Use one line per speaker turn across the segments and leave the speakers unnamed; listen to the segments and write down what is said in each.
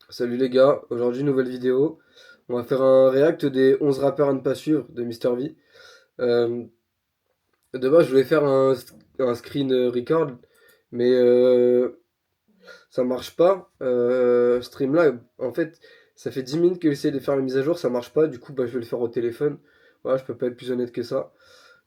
Salut les gars, aujourd'hui nouvelle vidéo. On va faire un react des 11 rappeurs à ne pas suivre de Mister V. Euh, de base, je voulais faire un screen record, mais ça marche pas. Streamlab, en fait, ça fait 10 minutes que j'essaie de faire la mise à jour, ça marche pas. Du coup, je vais le faire au téléphone. Voilà, je peux pas être plus honnête que ça.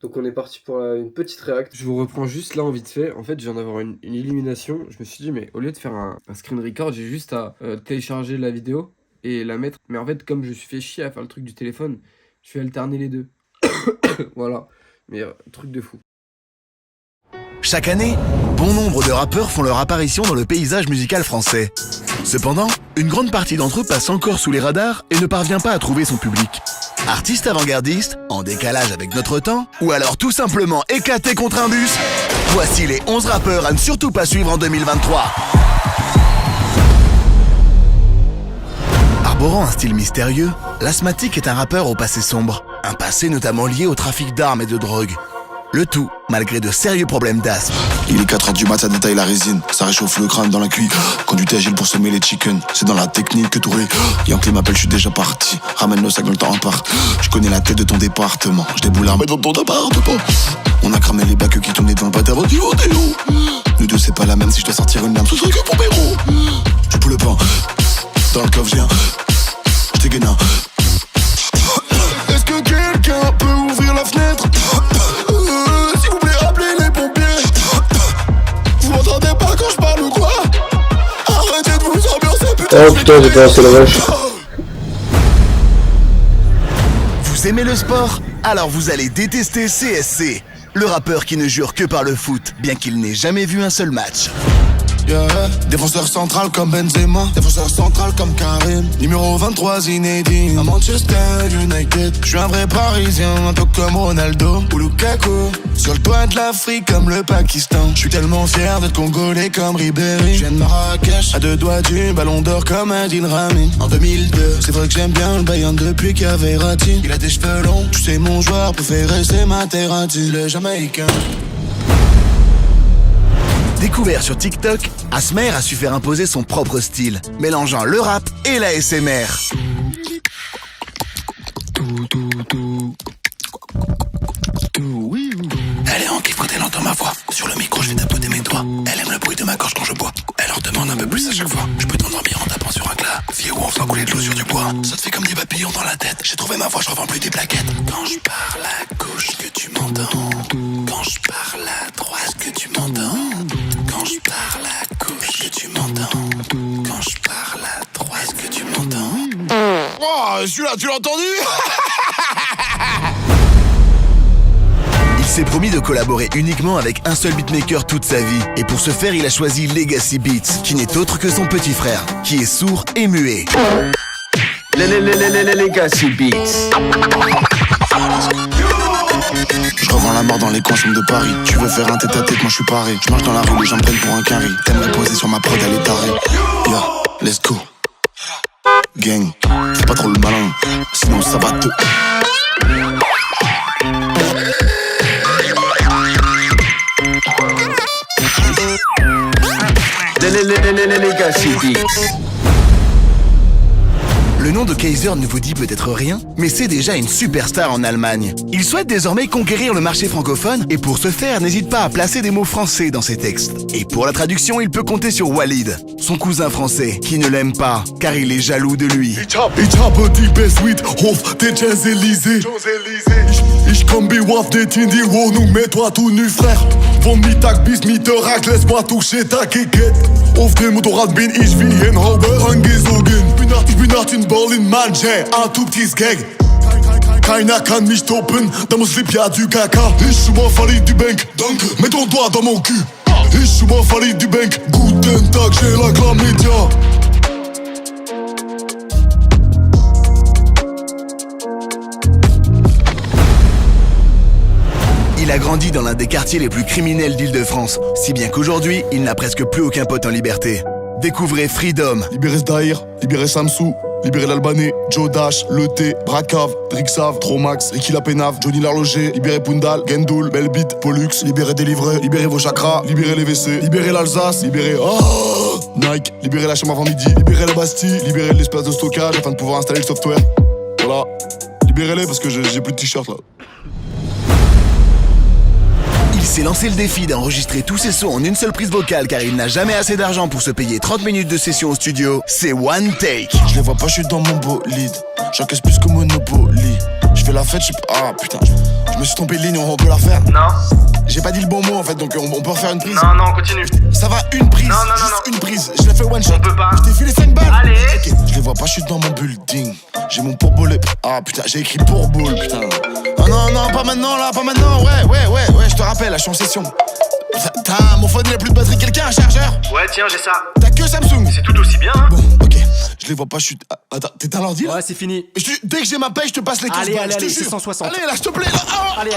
Donc on est parti pour une petite react. Je vous reprends juste là en vite fait. En fait, je viens d'avoir une illumination. Je me suis dit, mais au lieu de faire un screen record, j'ai juste à télécharger la vidéo et la mettre. Mais en fait, comme je suis fait chier à faire le truc du téléphone, je vais alterner les deux. Voilà. Mais truc de fou.
Chaque année, bon nombre de rappeurs font leur apparition dans le paysage musical français. Cependant, une grande partie d'entre eux passe encore sous les radars et ne parvient pas à trouver son public. Artistes avant-gardistes, en décalage avec notre temps, ou alors tout simplement éclatés contre un bus, voici les 11 rappeurs à ne surtout pas suivre en 2023. Arborant un style mystérieux, l'Asthmatique est un rappeur au passé sombre, un passé notamment lié au trafic d'armes et de drogue. Le tout, malgré de sérieux problèmes d'asthme.
Il est 4h du mat, ça détaille la résine. Ça réchauffe le crâne dans la cuisse. Conduite agile pour semer les chickens. C'est dans la technique que tout est. Yankee m'appelle, je suis déjà parti. Ramène nos sacs dans le temps impart. Je connais la tête de ton département. Je déboule l'armée dans ton appartement. On a cramé les bacs qui tournaient dans le pâté avant du rodéo. Nous deux, c'est pas la même. Si je dois sortir une lame, ce serait que pour Béro. Je peux le pain. Dans le coffre, viens. Je t'ai guénin. Est-ce que quelqu'un peut ouvrir la fenêtre? S'il vous plaît, appelez les pompiers. Vous m'entendez pas quand je parle ou quoi? Arrêtez de vous ambiancer, putain.
Oh putain, j'ai pas assez la vache.
Vous aimez le sport? Alors vous allez détester CSC, le rappeur qui ne jure que par le foot, bien qu'il n'ait jamais vu un seul match.
Yeah. Défenseur central comme Benzema, défenseur central comme Karim, numéro 23 Zinedine, à Manchester United. Je suis un vrai parisien, un peu comme Ronaldo ou Lukaku. Sur le toit de l'Afrique comme le Pakistan. Je suis tellement fier d'être congolais comme Ribéry. Je viens de Marrakech, à deux doigts du ballon d'or comme Adil Rami. En 2002, c'est vrai que j'aime bien le Bayern depuis qu'il y avait Verratti. Il a des cheveux longs, tu sais mon joueur préféré c'est Materazzi, le Jamaïcain.
Découvert sur TikTok, Asmer a su faire imposer son propre style, mélangeant le rap et la SMR.
Elle est en kiff quand elle entend ma voix. Sur le micro, je vais tapoter mes doigts. Elle aime le bruit de ma gorge quand je bois. Elle en demande un peu plus à chaque fois. Je peux t'endormir en tapant sur un glas. Vieux ou en faisant couler de l'eau sur du bois. Ça te fait comme des papillons dans la tête. J'ai trouvé ma voix, je revends plus des plaquettes. Quand je parle à gauche, que tu m'entends. Quand je parle à droite, que tu m'entends. Quand je parle à gauche, que tu m'entends. Quand je parle à droite, que tu m'entends. Oh, celui-là, tu l'as entendu?
Il s'est promis de collaborer uniquement avec un seul beatmaker toute sa vie. Et pour ce faire, il a choisi Legacy Beats, qui n'est autre que son petit frère, qui est sourd et muet.
Legacy Beats.
Je revends la mort dans les coins sombres de Paris. Tu veux faire un tête-à-tête, moi je suis paré. Je marche dans la rue, les gens me prennent pour un carré. T'aimerais poser sur ma prod, elle est tarée. Yeah, let's go. Gang, fais pas trop le malin, sinon ça va te...
Legacy Beats.
Le nom de Kaiser ne vous dit peut-être rien, mais c'est déjà une superstar en Allemagne. Il souhaite désormais conquérir le marché francophone et pour ce faire, n'hésite pas à placer des mots français dans ses textes. Et pour la traduction, il peut compter sur Walid, son cousin français, qui ne l'aime pas, car il est jaloux de lui.
Ich habe die Besuite Hof der Champs-Élysées. Ich komm bewaffnet in die Wohnung, mets-toi tout nu, frère. Von Mittag bis Mittag, laisse-moi toucher ta Kekette. Auf dem Motorrad bin ich wie ein Hauber angesogen. Ich bin nach in Berlin, Mann, ein tout petits Gag. Keiner kann mich toppen, da muss Lip ja du Kaka. Ich schon mal verliebt du Bank, danke, mets ton doigt dans mon cul. Ich schon mal verliebt du Bank, guten Tag, j'ai la chlamydia.
Il a grandi dans l'un des quartiers les plus criminels d'Île-de-France, si bien qu'aujourd'hui, il n'a presque plus aucun pote en liberté. Découvrez Freedom.
Libérez Zdaïr, libérez Samsou, libérez l'Albanais, Joe Dash, Le T, Bracave, Drixav, Tromax, Ricky Lapénave, Johnny l'Horloger, libérez Pundal, Gendoul, Belbit, Pollux, libérez Délivré, libérez vos chakras, libérez les WC, libérez l'Alsace, libérez Nike, libérez la chambre avant midi, libérez la Bastille, libérez l'espace de stockage afin de pouvoir installer le software. Voilà, libérez-les parce que j'ai plus de t-shirt là.
Il s'est lancé le défi d'enregistrer tous ses sons en une seule prise vocale car il n'a jamais assez d'argent pour se payer 30 minutes de session au studio. C'est One Take.
Je les vois pas, je suis dans mon bolide. J'encaisse plus que Monopoly. Je fais la fête, je sais pas. Ah putain, je me suis trompé de ligne, on peut la faire.
Non.
J'ai pas dit le bon mot en fait, donc on peut refaire une prise.
Non, continue.
Ça va, une prise.
Non,
Juste une prise. Je l'ai fait one shot.
On peut pas.
Je t'ai filé 5 balles.
Allez.
Ok, je les vois pas, je suis dans mon building. J'ai mon pourbolet. Ah putain, j'ai écrit pourboule, putain. Ah non, pas maintenant là, pas maintenant. Ouais, je te rappelle, là, je suis en session. Putain, mon phone il a plus de batterie, quelqu'un a un chargeur?
Ouais, tiens, j'ai ça.
T'as que Samsung?
C'est tout aussi bien, hein.
Bon, ok, je les vois pas, je suis. Attends, t'es à l'ordi là?
Ouais, c'est fini.
Dès que j'ai ma paye, je te passe les 15
Allez,
balles,
allez,
je te
allez,
jure.
c'est 160.
Allez, là, s'il te plaît, là.
Allez,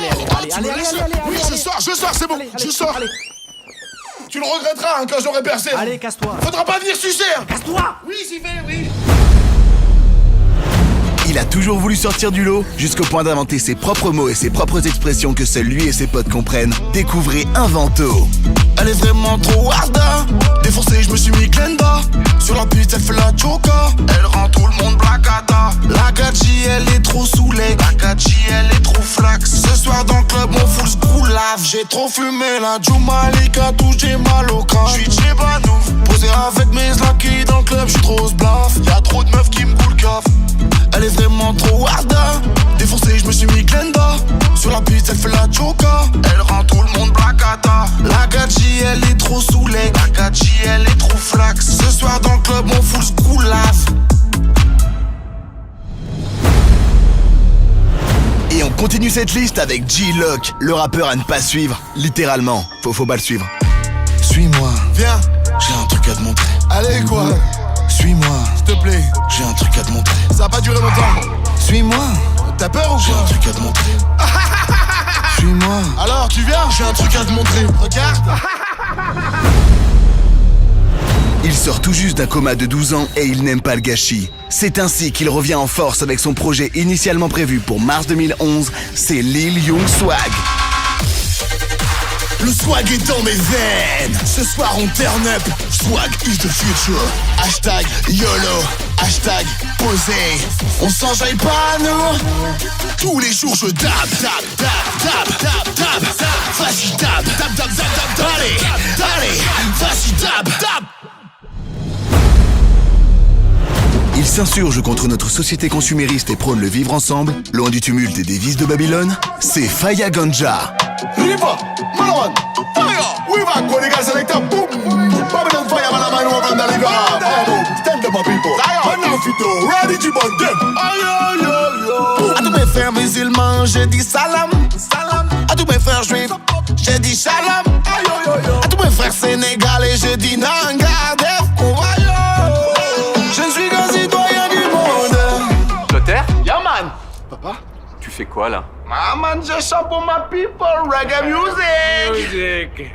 tu me laisses Oui, je sors, c'est bon, je sors.
Allez,
Tu le regretteras hein, quand j'aurai percé.
allez, casse-toi.
Faudra pas venir sucer.
Casse-toi.
Oui, j'y vais, oui.
Il a toujours voulu sortir du lot, jusqu'au point d'inventer ses propres mots et ses propres expressions que seuls lui et ses potes comprennent. Découvrez Invento.
Elle est vraiment trop harda. Défoncé, je me suis mis Glenda. Sur la piste, elle fait la choca. Elle rend tout le monde blacada. La gadji, elle est trop saoulée. La gadji, elle est trop flax. Ce soir dans le club, on fout le scoulave. J'ai trop fumé la Jumalika, tout j'ai mal au crâne. J'suis Tchébanouf. Posé avec mes laquis dans le club, j'suis trop sblaf. Y'a trop de meufs qui me coulent caf. Elle est vraiment trop harda. Défoncé, je me suis mis Glenda. Sur la piste, elle fait la choca. Elle rend tout le monde blacada. La gadji, elle est trop saoulée. La gadji, elle est trop flax. Ce soir dans le club, on fout le scoulave.
Et on continue cette liste avec G-Lock, le rappeur à ne pas suivre, littéralement. Faut pas le suivre.
Suis-moi, viens, j'ai un truc à te montrer. Allez quoi? Suis-moi, s'il te plaît, j'ai un truc à te montrer. Ça va pas durer longtemps. Suis-moi, t'as peur ou quoi? J'ai un truc à te montrer. Suis-moi. Alors tu viens? J'ai un truc à te montrer. Regarde.
Il sort tout juste d'un coma de 12 ans et il n'aime pas le gâchis. C'est ainsi qu'il revient en force avec son projet initialement prévu pour mars 2011, c'est Lil Young Swag.
Le swag est dans mes veines. Ce soir on turn up. Swag is the future. Hashtag YOLO. Hashtag posé. On s'enjaille pas nous. Tous les jours je dab. Vas-y dab. Allez, vas-y dab.
Il s'insurge contre notre société consumériste et prône le vivre ensemble, loin du tumulte et des vices de Babylone. C'est Faya Ganja.
Riva, Malawan, fire. We back when the guys select a boom. Babylon fire, Malaman over the river. Stand up, my people. Man, now if you do, ready to burn them. À tous mes frères musulmans, j'ai dit salam. À tous mes frères juifs, j'ai dit shalom. À tous mes frères sénégalais, j'ai dit nanga, def, kovayo. Je suis qu'un citoyen du monde.
Clotaire?
Yeah, man. Papa?
Tu fais quoi là?
Man, je chante pour my people, reggae music.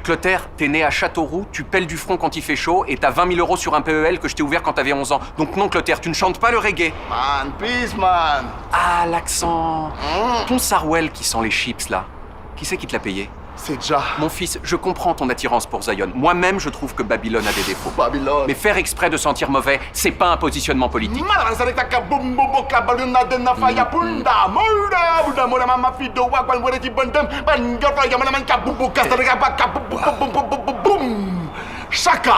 Clotaire, t'es né à Châteauroux, tu pèles du front quand il fait chaud et t'as 20 000 € sur un PEL que je t'ai ouvert quand t'avais 11 ans. Donc non, Clotaire, tu ne chantes pas le reggae.
Man, peace, man.
Ah, l'accent. Ton Sarwell qui sent les chips là. Qui c'est qui te l'a payé?
C'est déjà
Mon fils, je comprends ton attirance pour Zion. Moi-même, je trouve que Babylone a des défauts.
Babylone.
Mais faire exprès de sentir mauvais, c'est pas un positionnement politique.
Chaka.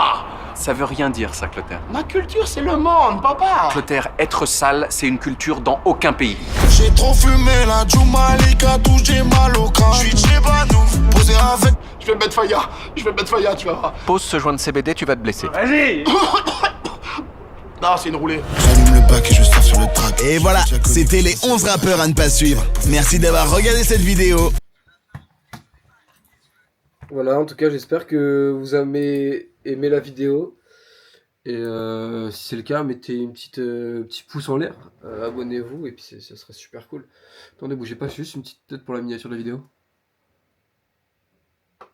Ça veut rien dire ça, Clotaire.
Ma culture, c'est le monde, papa.
Clotaire, être sale, c'est une culture dans aucun pays.
J'ai trop fumé la Jumalika, tout j'ai mal au crâne. J'suis Tchébanouf, posé avec. Je vais mettre Faya, tu vas voir.
Pose ce joint de CBD, tu vas te blesser.
Non, c'est une roulée. J'allume le bac et je sors sur le track.
Et voilà, c'était les 11 rappeurs à ne pas suivre. Merci d'avoir regardé cette vidéo.
Voilà, en tout cas, j'espère que vous avez aimé la vidéo. Et si c'est le cas, mettez une petit pouce en l'air. Abonnez-vous et puis ça serait super cool. Attendez, bougez pas, juste une petite tête pour la miniature de la vidéo.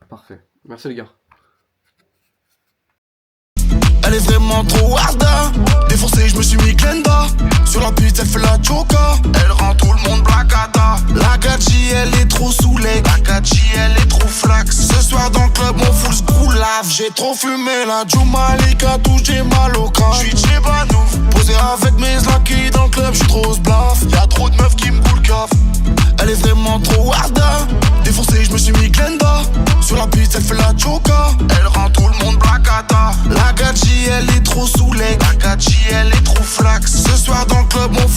Parfait. Merci les gars.
Elle est vraiment trop harda. Défoncé, je me suis mis Glenda. Sur la piste, elle fait la choca. Elle rend tout le monde blacata. La gadji, elle est trop saoulée. La gadji, elle est trop flax. Ce soir dans le club, mon full school lave. J'ai trop fumé la Jumalika, tout j'ai mal au crâne. J'suis Tchébanouf, posé avec mes slackis dans le club, j'suis trop sblaf. Y'a trop de meufs qui me coulent caf. Elle est vraiment trop harda. Défoncé, je me suis mis Glenda. Sur la piste, elle fait la choca. Elle rend tout le monde blacata. La gadji, elle est trop saoulée. La gadji, elle est trop flax. Ce soir dans le club, mon